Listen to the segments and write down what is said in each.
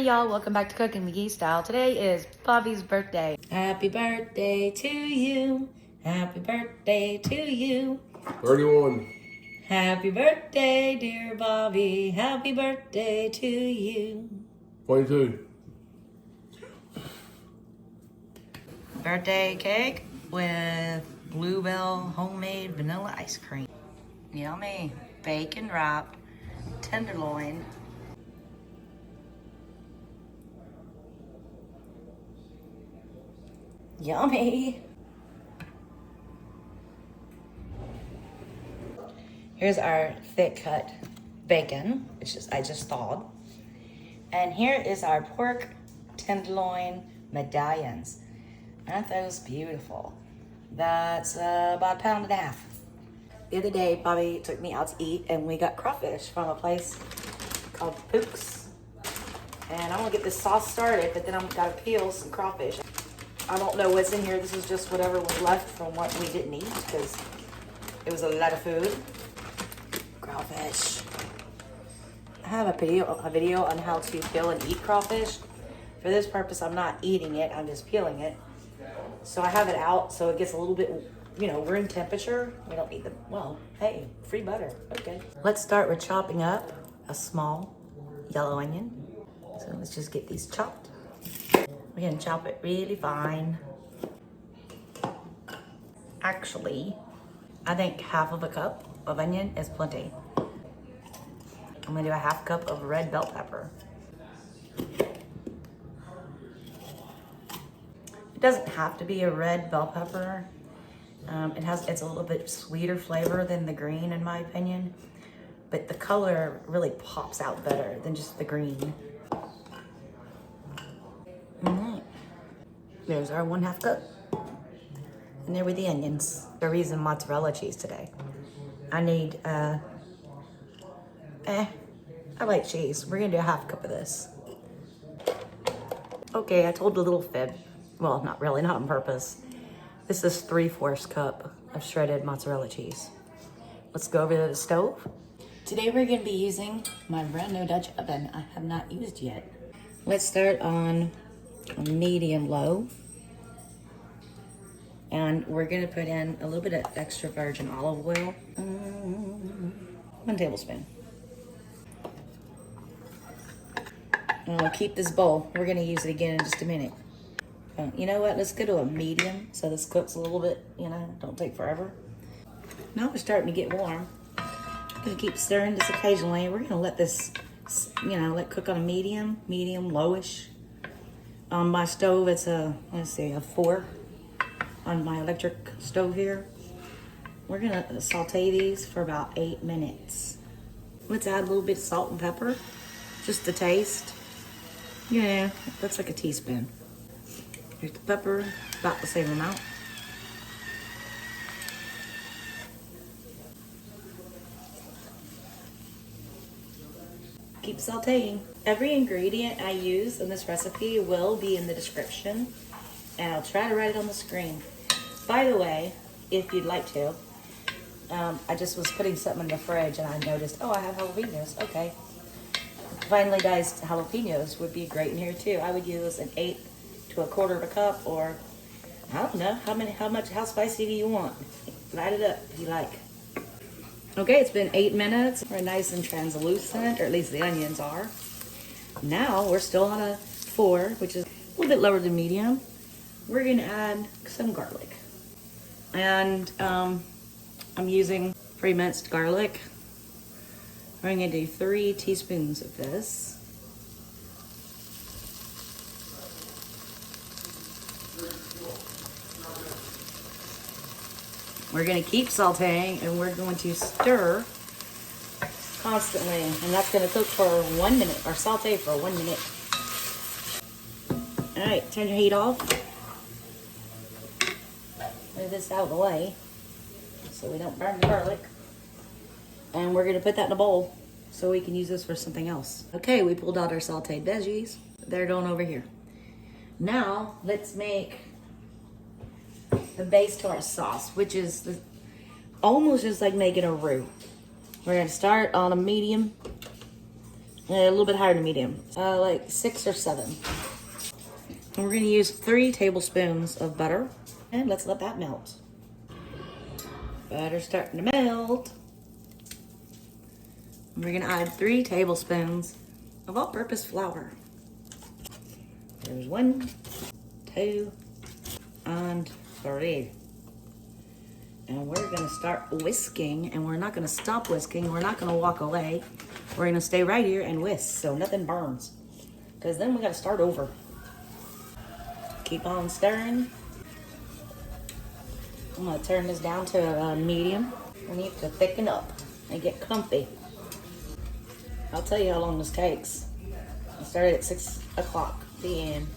Hey y'all, welcome back to Cooking McGee Style. Today is Bobby's birthday. Happy birthday to you. Happy birthday to you. 31. Happy birthday, dear Bobby. Happy birthday to you. 22. Birthday cake with Bluebell homemade vanilla ice cream. Yummy. Bacon wrapped tenderloin. Yummy. Here's our thick cut bacon, which is I just thawed. And here is our pork tenderloin medallions. Aren't those beautiful? That's about 1.5 pounds. The other day, Bobby took me out to eat and we got crawfish from a place called Toothpicks. And I want to get this sauce started, but then I'm gotta peel some crawfish. I don't know what's in here. This is just whatever was left from what we didn't eat because it was a lot of food. Crawfish. I have a video on how to peel and eat crawfish. For this purpose, I'm not eating it. I'm just peeling it. So I have it out so it gets a little bit, room temperature. We don't need the, well, hey, free butter. Okay. Let's start with chopping up a small yellow onion. So let's just get these chopped. We're gonna chop it really fine. Actually, I think half of a cup of onion is plenty. I'm gonna do a half cup of red bell pepper. It doesn't have to be a red bell pepper. It's a little bit sweeter flavor than the green in my opinion, but the color really pops out better than just the green. There's our 1/2 cup. And there with the onions. We're using mozzarella cheese today. I need, I like cheese. We're gonna do a half cup of this. Okay, I told a little fib. Well, not really, not on purpose. This is 3/4 cup of shredded mozzarella cheese. Let's go over to the stove. Today we're gonna be using my brand new Dutch oven I have not used yet. Let's start on medium low. And we're gonna put in a little bit of extra virgin olive oil. 1 tablespoon. And we'll keep this bowl. We're gonna use it again in just a minute. You know what, let's go to a medium so this cooks a little bit, don't take forever. Now we're starting to get warm. I'm gonna keep stirring this occasionally. We're gonna let this, let cook on a medium, lowish. On my stove, it's a 4 on my electric stove here. We're gonna saute these for about 8 minutes. Let's add a little bit of salt and pepper, just to taste. Yeah, that's like a teaspoon. Here's the pepper, about the same amount. Keep sauteing. Every ingredient I use in this recipe will be in the description, and I'll try to write it on the screen. By the way, if you'd like to, I just was putting something in the fridge and I noticed, oh, I have jalapenos. Okay. Finely diced jalapenos would be great in here too. I would use 1/8 to 1/4 cup, or I don't know how spicy do you want? Light it up if you like. Okay, it's been 8 minutes. We're nice and translucent, or at least the onions are. Now we're still on a 4, which is a little bit lower than medium. We're gonna add some garlic. And I'm using pre-minced garlic. We're gonna do 3 teaspoons of this. We're gonna keep sauteing and we're going to stir constantly. And that's gonna cook for 1 minute, or saute for 1 minute. All right, turn your heat off. Move this out of the way so we don't burn the garlic. And we're gonna put that in a bowl so we can use this for something else. Okay, we pulled out our sauteed veggies. They're going over here. Now, let's make the base to our sauce, which is almost just like making a roux. We're gonna start on a medium A little bit higher than medium, like 6 or 7. And we're gonna use 3 tablespoons of butter, and let's let that melt. Butter's starting to melt. We're gonna add 3 tablespoons of all-purpose flour. There's 1, 2, and 3. And we're gonna start whisking, and we're not gonna stop whisking. We're not gonna walk away. We're gonna stay right here and whisk so nothing burns. Because then we gotta start over. Keep on stirring. I'm gonna turn this down to a medium. We need to thicken up and get comfy. I'll tell you how long this takes. I started at 6 o'clock p.m.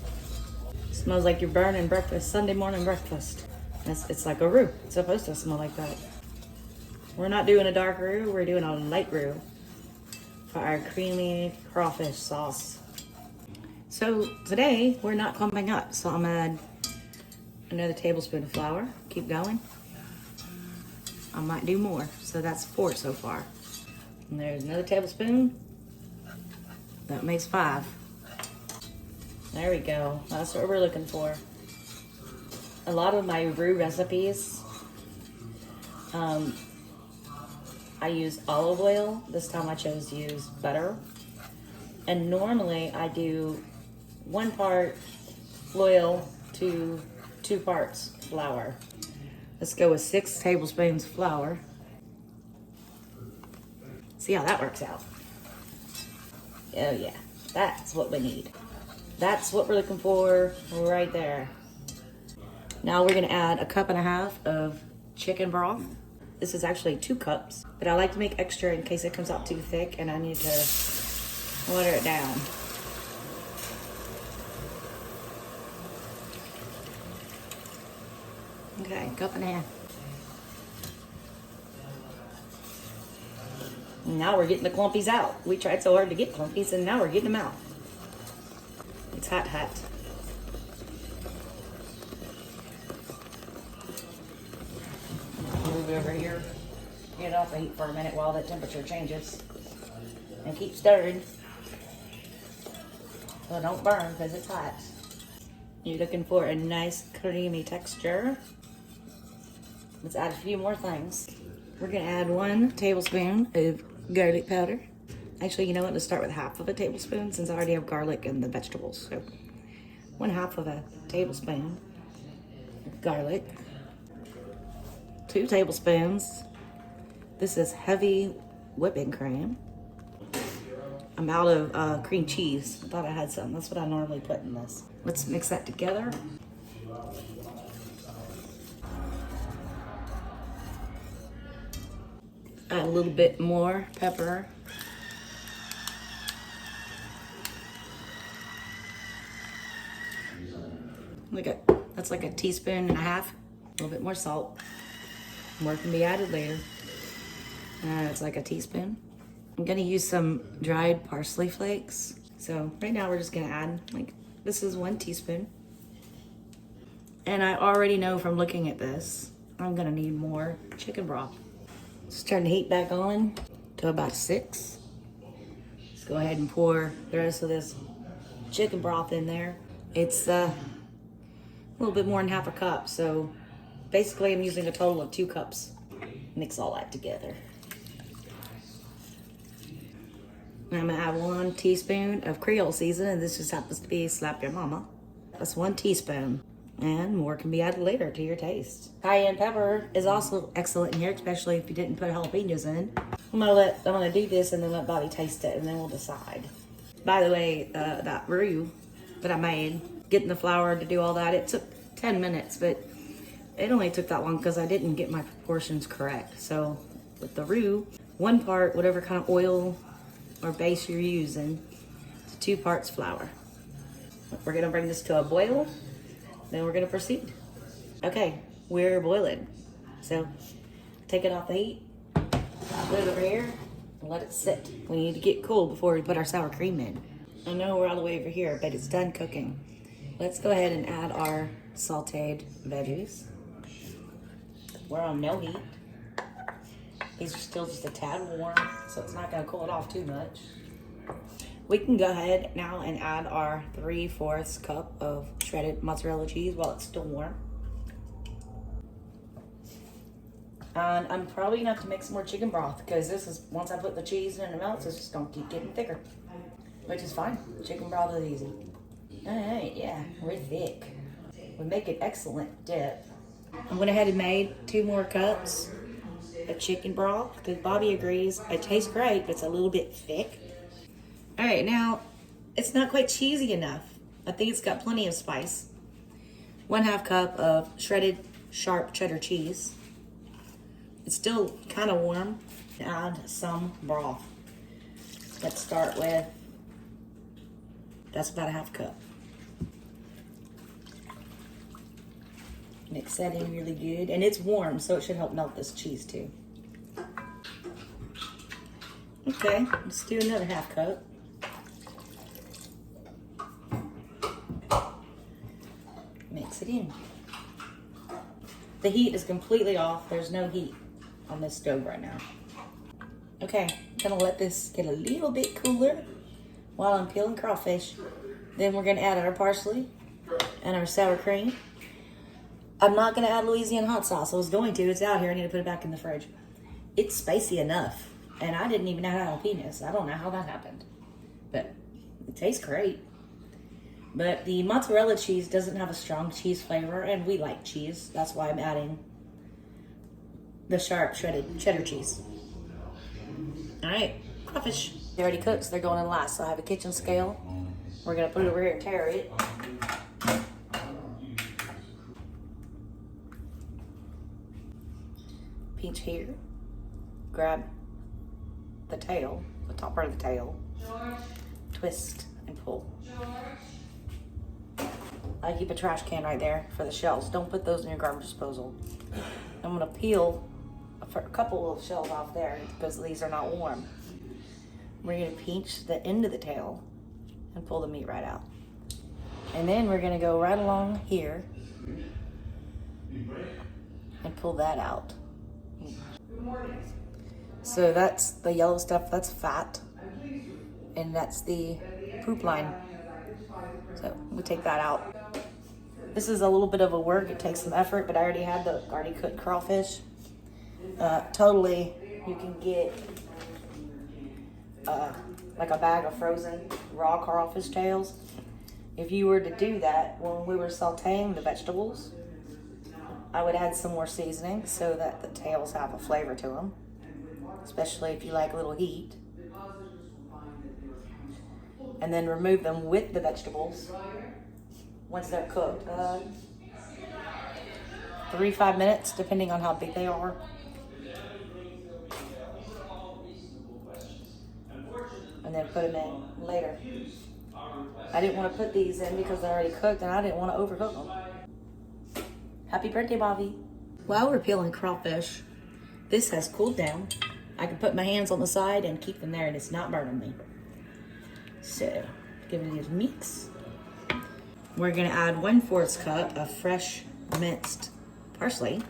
Smells like you're burning breakfast, Sunday morning breakfast. It's like a roux. It's supposed to smell like that. We're not doing a dark roux, we're doing a light roux for our creamy crawfish sauce. So today, we're not clumping up. So I'm gonna add another tablespoon of flour. Keep going. I might do more, so that's 4 so far. And there's another tablespoon. That makes 5. There we go. That's what we're looking for. A lot of my roux recipes, I use olive oil. This time I chose to use butter. And normally I do 1 part oil to 2 parts flour. Let's go with 6 tablespoons flour. See how that works out. Oh yeah, that's what we need. That's what we're looking for right there. Now we're gonna add 1.5 cups of chicken broth. This is actually 2 cups, but I like to make extra in case it comes out too thick and I need to water it down. Okay, 1.5 cups. Now we're getting the clumpies out. We tried so hard to get clumpies and now we're getting them out. It's hot, hot. Move it over here. Get it off the heat for a minute while the temperature changes. And keep stirring. So don't burn because it's hot. You're looking for a nice creamy texture. Let's add a few more things. We're gonna add 1 tablespoon of garlic powder. Actually, you know what? Let's start with 1/2 a tablespoon since I already have garlic in the vegetables. So 1/2 tablespoon of garlic. 2 tablespoons. This is heavy whipping cream. I'm out of cream cheese. I thought I had some. That's what I normally put in this. Let's mix that together. Add a little bit more pepper. Look at, that's like 1.5 teaspoons. A little bit more salt. More can be added later. It's like 1 teaspoon. I'm gonna use some dried parsley flakes. So right now we're just gonna add, like, this is 1 teaspoon. And I already know from looking at this, I'm gonna need more chicken broth. Just turn the heat back on to about 6. Let's go ahead and pour the rest of this chicken broth in there. It's a little bit more than 1/2 cup. So basically I'm using a total of 2 cups. Mix all that together. I'm gonna add 1 teaspoon of Creole seasoning. This just happens to be Slap Your Mama. That's 1 teaspoon. And more can be added later to your taste. Cayenne pepper is also excellent in here, especially if you didn't put jalapenos in. I'm gonna do this and then let Bobby taste it and then we'll decide. By the way, that roux that I made, getting the flour to do all that, it took 10 minutes, but it only took that long because I didn't get my proportions correct. So with the roux, 1 part, whatever kind of oil or base you're using, to 2 parts flour. We're gonna bring this to a boil, then we're gonna proceed. Okay, we're boiling. So take it off the heat, put it over here, and let it sit. We need to get cool before we put our sour cream in. I know we're all the way over here, but it's done cooking. Let's go ahead and add our sauteed veggies. We're on no heat. These are still just a tad warm, so it's not gonna cool it off too much. We can go ahead now and add our 3/4 cup of shredded mozzarella cheese while it's still warm. And I'm probably gonna have to make some more chicken broth because this is, once I put the cheese in and it melts, it's just gonna keep getting thicker, which is fine. Chicken broth is easy. All right, yeah, we're thick. We make an excellent dip. I went ahead and made 2 more cups of chicken broth because Bobby agrees it tastes great, but it's a little bit thick. All right, now it's not quite cheesy enough. I think it's got plenty of spice. 1/2 cup of shredded sharp cheddar cheese. It's still kind of warm. Add some broth. Let's start with, that's about 1/2 cup. Mix that in really good. And it's warm, so it should help melt this cheese too. Okay, let's do another 1/2 cup. Mix it in. The heat is completely off. There's no heat on this stove right now. Okay, I'm gonna let this get a little bit cooler while I'm peeling crawfish. Then we're gonna add our parsley and our sour cream. I'm not gonna add Louisiana hot sauce. I was going to, it's out here. I need to put it back in the fridge. It's spicy enough. And I didn't even add jalapenos. I don't know how that happened. But it tastes great. But the mozzarella cheese doesn't have a strong cheese flavor, and we like cheese. That's why I'm adding the sharp shredded cheddar cheese. All right, crawfish. They're already cooked, so they're going in last. So I have a kitchen scale. We're gonna put it over here and tear it. Pinch here. Grab the tail, the top part of the tail. Twist and pull. I keep a trash can right there for the shells. Don't put those in your garbage disposal. I'm gonna peel a couple of shells off there because these are not warm. We're gonna pinch the end of the tail and pull the meat right out. And then we're gonna go right along here and pull that out. So that's the yellow stuff, that's fat. And that's the poop line. So we take that out. This is a little bit of a work, it takes some effort, but I already had the already cooked crawfish. Totally, you can get like a bag of frozen raw crawfish tails. If you were to do that when we were sauteing the vegetables, I would add some more seasoning so that the tails have a flavor to them, especially if you like a little heat. And then remove them with the vegetables once they're cooked. 3-5 minutes, depending on how big they are. And then put them in later. I didn't want to put these in because they're already cooked and I didn't want to overcook them. Happy birthday, Bobby. While we're peeling crawfish, this has cooled down. I can put my hands on the side and keep them there and it's not burning me. So, give it a mix. We're gonna add 1/4 cup of fresh minced parsley.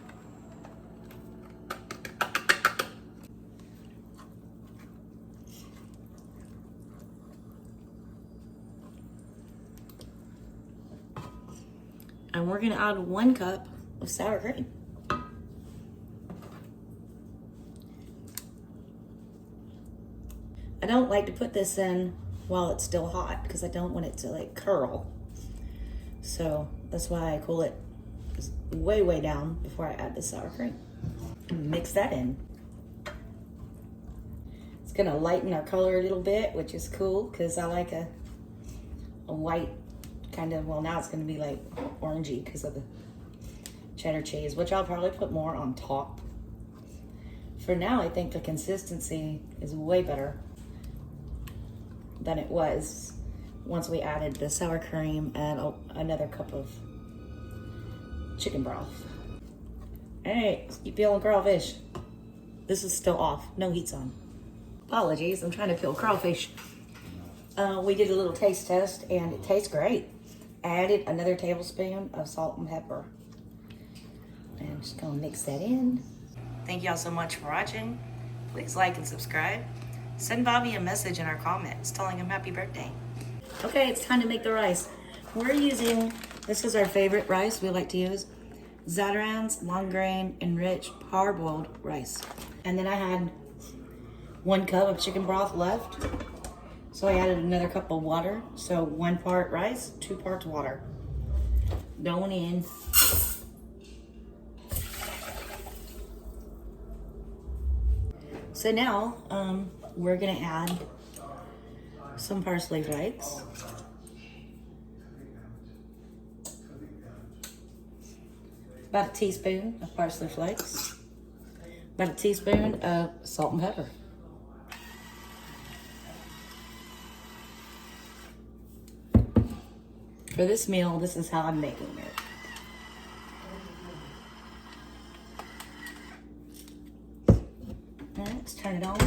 And we're gonna add 1 cup of sour cream. I don't like to put this in while it's still hot because I don't want it to like curl. So that's why I cool it way down before I add the sour cream. Mix that in. It's gonna lighten our color a little bit, which is cool because I like a white kind of, well now it's gonna be like orangey because of the cheddar cheese, which I'll probably put more on top. For now, I think the consistency is way better than it was once we added the sour cream and another cup of chicken broth. All right, let's keep peeling crawfish. This is still off, no heat's on. Apologies, I'm trying to peel crawfish. We did a little taste test and it tastes great. Added another tablespoon of salt and pepper. And I'm just gonna mix that in. Thank y'all so much for watching. Please like and subscribe. Send Bobby a message in our comments telling him happy birthday. Okay, it's time to make the rice. We're using, this is our favorite rice we like to use, Zatarain's long grain enriched parboiled rice. And then I had 1 cup of chicken broth left. So I added another cup of water. So 1 part rice, 2 parts water. Going in. So now we're gonna add some parsley flakes. About a teaspoon of parsley flakes. About a teaspoon of salt and pepper. For this meal, this is how I'm making it. All right, let's turn it on.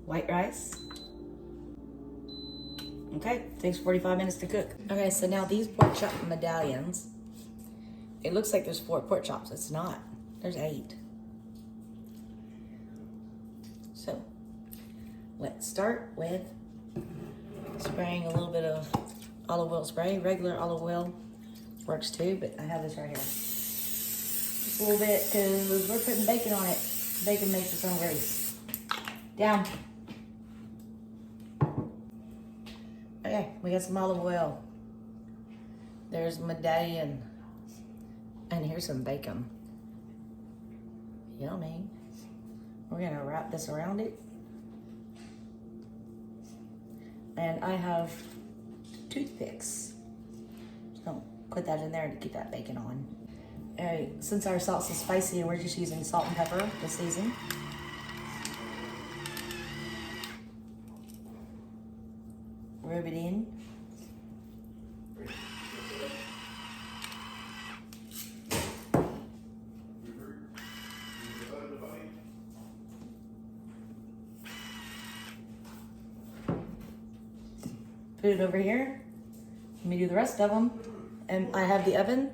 White rice. Okay, takes 45 minutes to cook. Okay, so now these pork chop medallions, it looks like there's 4 pork chops. It's not. There's 8. So, let's start with spraying a little bit of olive oil spray. Regular olive oil works too, but I have this right here. Just a little bit, because we're putting bacon on it. Bacon makes its own grease. Down. Okay, we got some olive oil. There's medallion. And here's some bacon. Yummy. We're gonna wrap this around it. And I have toothpicks. So put that in there to keep that bacon on. All right, since our sauce is spicy, we're just using salt and pepper to season. Rub it in. Put it over here. Let me do the rest of them. And I have the oven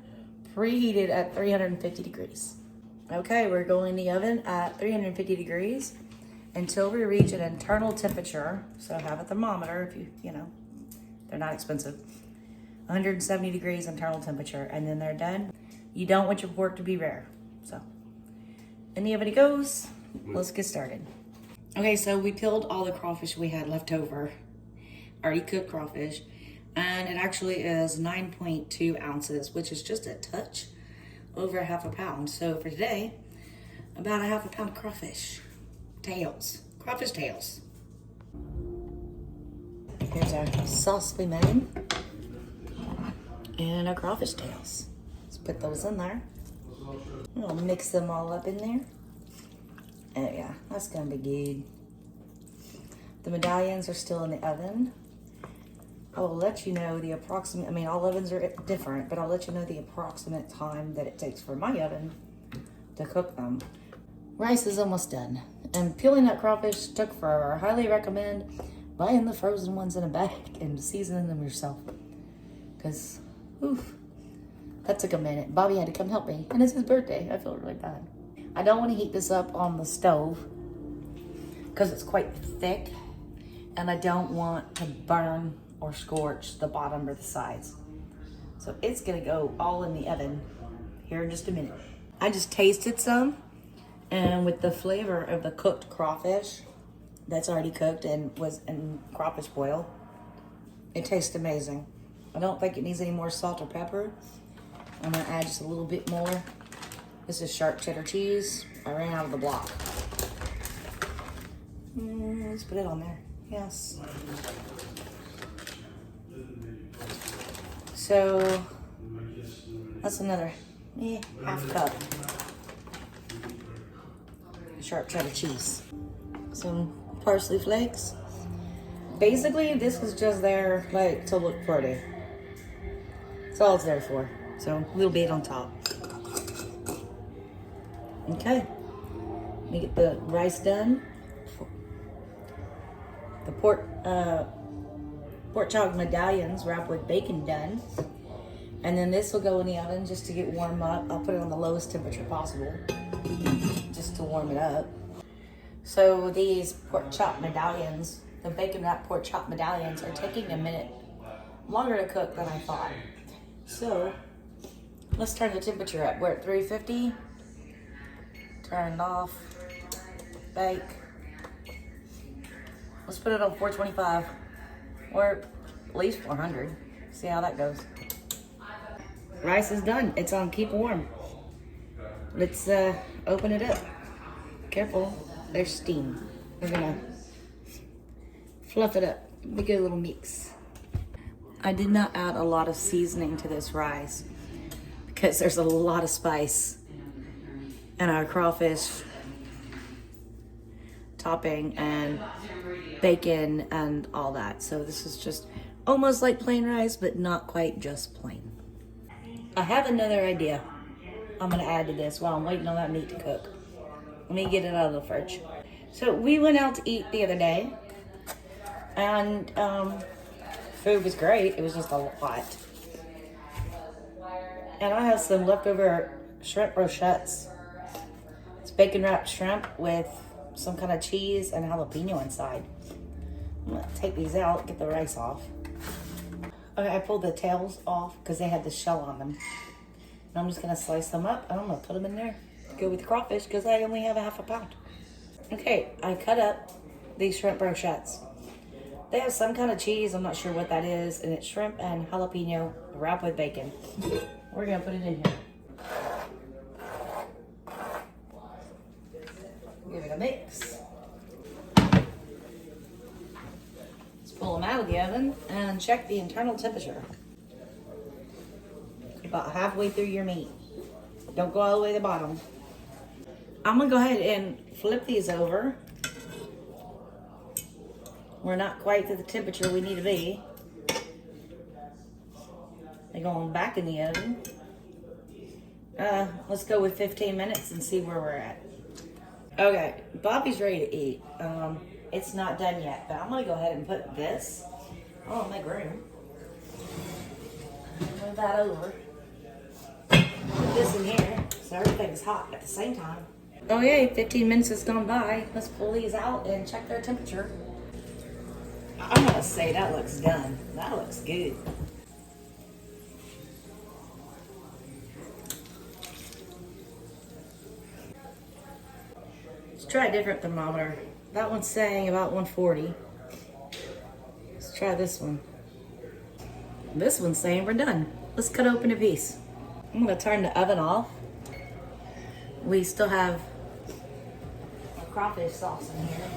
preheated at 350 degrees. Okay, we're going in the oven at 350 degrees until we reach an internal temperature. So have a thermometer if you know, they're not expensive. 170 degrees internal temperature, and then they're done. You don't want your pork to be rare. So in the oven it goes. Let's get started. Okay, so we peeled all the crawfish we had left over, already cooked crawfish, and it actually is 9.2 ounces, which is just a touch over half a pound. So for today, about a half a pound of crawfish tails, crawfish tails. Here's our sauce we made and our crawfish tails. Let's put those in there. We'll mix them all up in there. Oh yeah, that's gonna be good. The medallions are still in the oven. I will let you know the approximate, I mean, all ovens are different, but I'll let you know the approximate time that it takes for my oven to cook them. Rice is almost done. And peeling that crawfish took forever. I highly recommend buying the frozen ones in a bag and seasoning them yourself. Because, oof, that took a minute. Bobby had to come help me, and it's his birthday. I feel really bad. I don't want to heat this up on the stove because it's quite thick, and I don't want to burn or scorch the bottom or the sides. So it's gonna go all in the oven here in just a minute. I just tasted some, and with the flavor of the cooked crawfish that's already cooked and was in crawfish boil, it tastes amazing. I don't think it needs any more salt or pepper. I'm gonna add just a little bit more. This is sharp cheddar cheese. I ran out of the block. Let's put it on there. Yes. So that's another half cup sharp cheddar cheese. Some parsley flakes. Basically, this is just there like to look pretty. That's all it's there for. So a little bit on top. Okay. Let me get the rice done. The pork chop medallions wrapped with bacon done. And then this will go in the oven just to get warm up. I'll put it on the lowest temperature possible just to warm it up. So these pork chop medallions, the bacon wrapped pork chop medallions, are taking a minute longer to cook than I thought. So let's turn the temperature up. We're at 350. Turn it off. Bake. Let's put it on 425 or at least 400. See how that goes. Rice is done. It's on keep warm. Let's open it up. Careful, there's steam. We're gonna fluff it up. Make it a little mix. I did not add a lot of seasoning to this rice because there's a lot of spice and our crawfish topping and bacon and all that. So this is just almost like plain rice, but not quite just plain. I have another idea I'm gonna add to this while I'm waiting on that meat to cook. Let me get it out of the fridge. So we went out to eat the other day and food was great. It was just a lot. And I have some leftover shrimp brochettes. It's bacon wrapped shrimp with some kind of cheese and jalapeno inside. I'm gonna take these out, get the rice off. Okay, I pulled the tails off because they had the shell on them. And I'm just gonna slice them up and I'm gonna put them in there. Go with the crawfish because I only have a half a pound. Okay, I cut up these shrimp brochettes. They have some kind of cheese, I'm not sure what that is, and it's shrimp and jalapeno wrapped with bacon. We're gonna put it in here. Give it a mix. Let's pull them out of the oven and check the internal temperature. About halfway through your meat. Don't go all the way to the bottom. I'm gonna go ahead and flip these over. We're not quite to the temperature we need to be. They're going back in the oven. Let's go with 15 minutes and see where we're at. Okay, Bobby's ready to eat. It's not done yet, but I'm gonna go ahead and put this. Oh, make room. Move that over. Put this in here so everything's hot at the same time. Okay, 15 minutes has gone by. Let's pull these out and check their temperature. I'm gonna say that looks done. That looks good. Let's try a different thermometer. That one's saying about 140. Let's try this one. This one's saying we're done. Let's cut open a piece. I'm gonna turn the oven off. We still have crawfish sauce in here.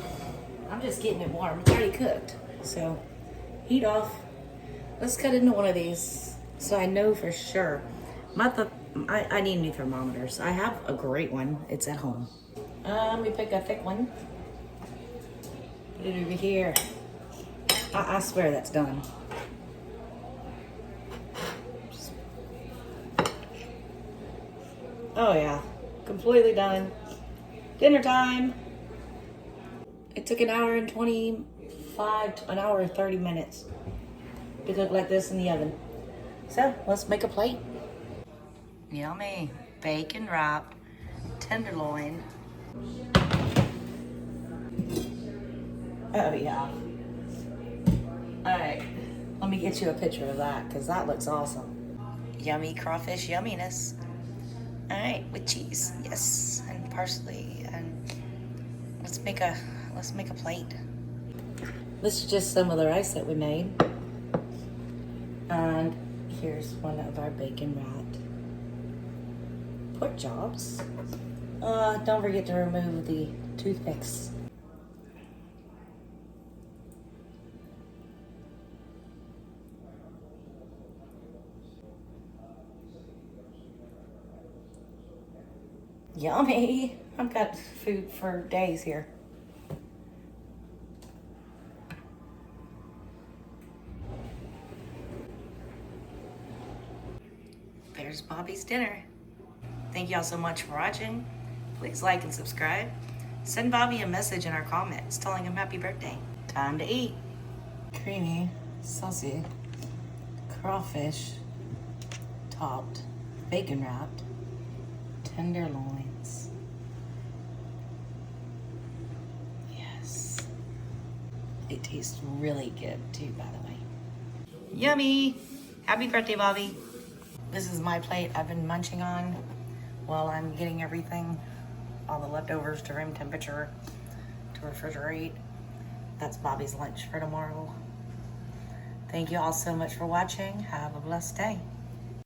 I'm just getting it warm. It's already cooked. So heat off. Let's cut into one of these so I know for sure. I need new thermometers. I have a great one. It's at home. Let me pick a thick one. Put it over here. I swear that's done. Oh yeah, completely done. Dinner time. It took an hour and 30 minutes to cook like this in the oven. So let's make a plate. Yummy, bacon wrapped tenderloin. Oh yeah. All right, let me get you a picture of that because that looks awesome. Yummy crawfish yumminess. All right, with cheese, yes, and parsley, and let's make a plate. This is just some of the rice that we made, and here's one of our bacon wrapped pork chops. Don't forget to remove the toothpicks. Yummy! I've got food for days here. There's Bobby's dinner. Thank y'all so much for watching. Please like and subscribe. Send Bobby a message in our comments telling him happy birthday. Time to eat. Creamy, saucy, crawfish, topped, bacon wrapped, tenderloins. It tastes really good too, by the way. Yummy! Happy birthday, Bobby. This is my plate I've been munching on while I'm getting everything, all the leftovers to room temperature to refrigerate. That's Bobby's lunch for tomorrow. Thank you all so much for watching. Have a blessed day.